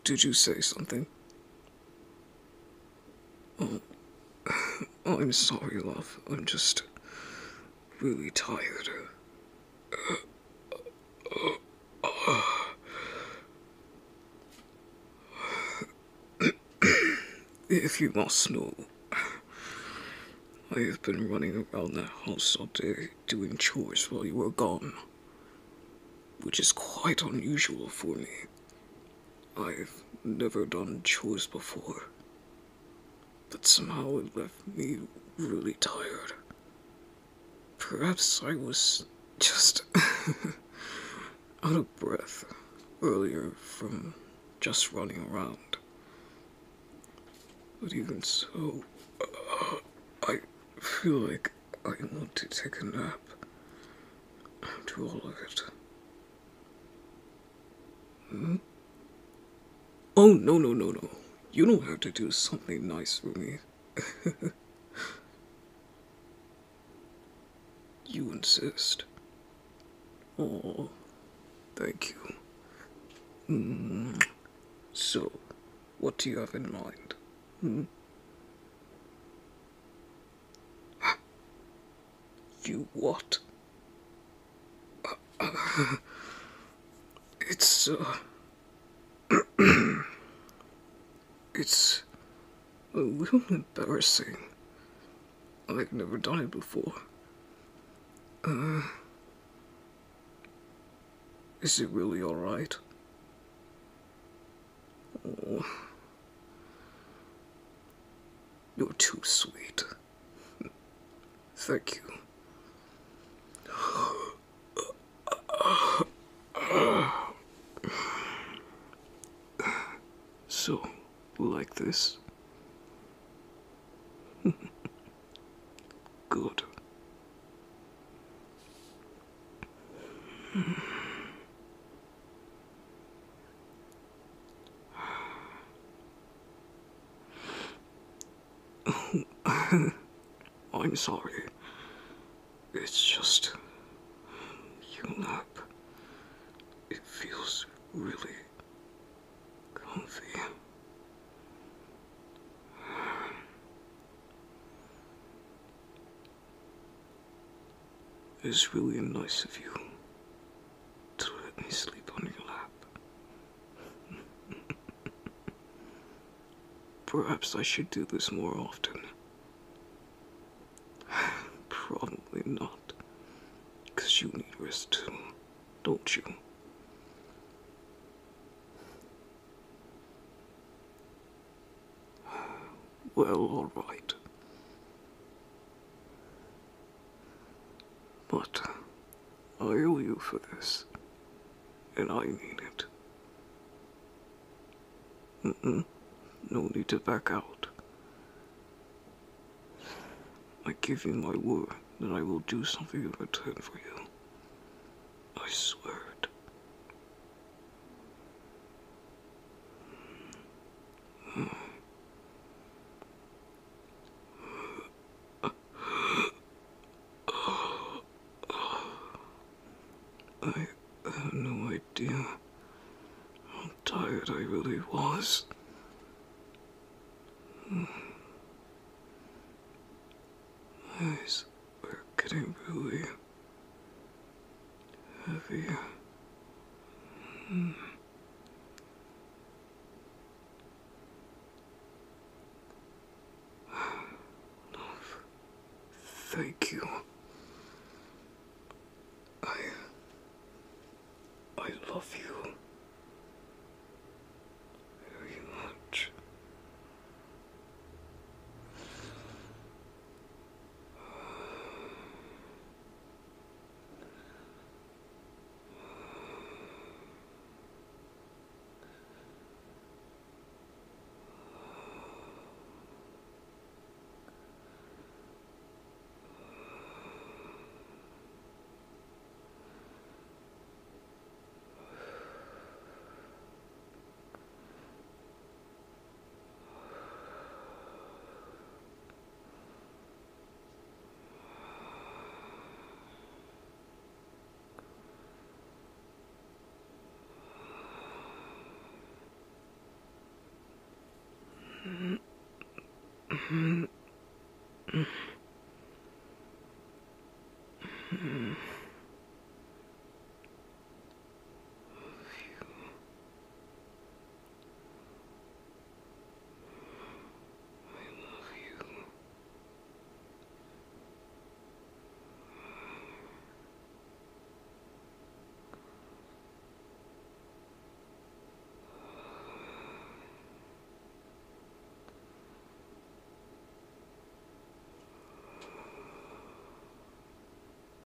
Did you say something? Oh, I'm sorry, love. I'm just really tired. If you must know, I have been running around the house all day doing chores while you were gone, which is quite unusual for me. I've never done chores before, but somehow it left me really tired. Perhaps I was just out of breath earlier from just running around. But even so, I feel like I want to take a nap after all of it. Oh, no, no, no, no. You don't have to do something nice for me. You insist. Oh, thank you. So, what do you have in mind? You what? It's, it's a little embarrassing. I've never done it before. Is it really alright? Oh, you're too sweet. Thank you. So, like this? Good. I'm sorry. It's just... your nap. It feels really comfy. It's really nice of you to let me sleep on your lap. Perhaps I should do this more often. Probably not, because you need rest too, don't you? Well, alright. But I owe you for this, and I mean it. No need to back out. I give you my word that I will do something in return for you. I swear it. I had no idea how tired I really was. My eyes were getting really heavy. Thank you. I love you very much.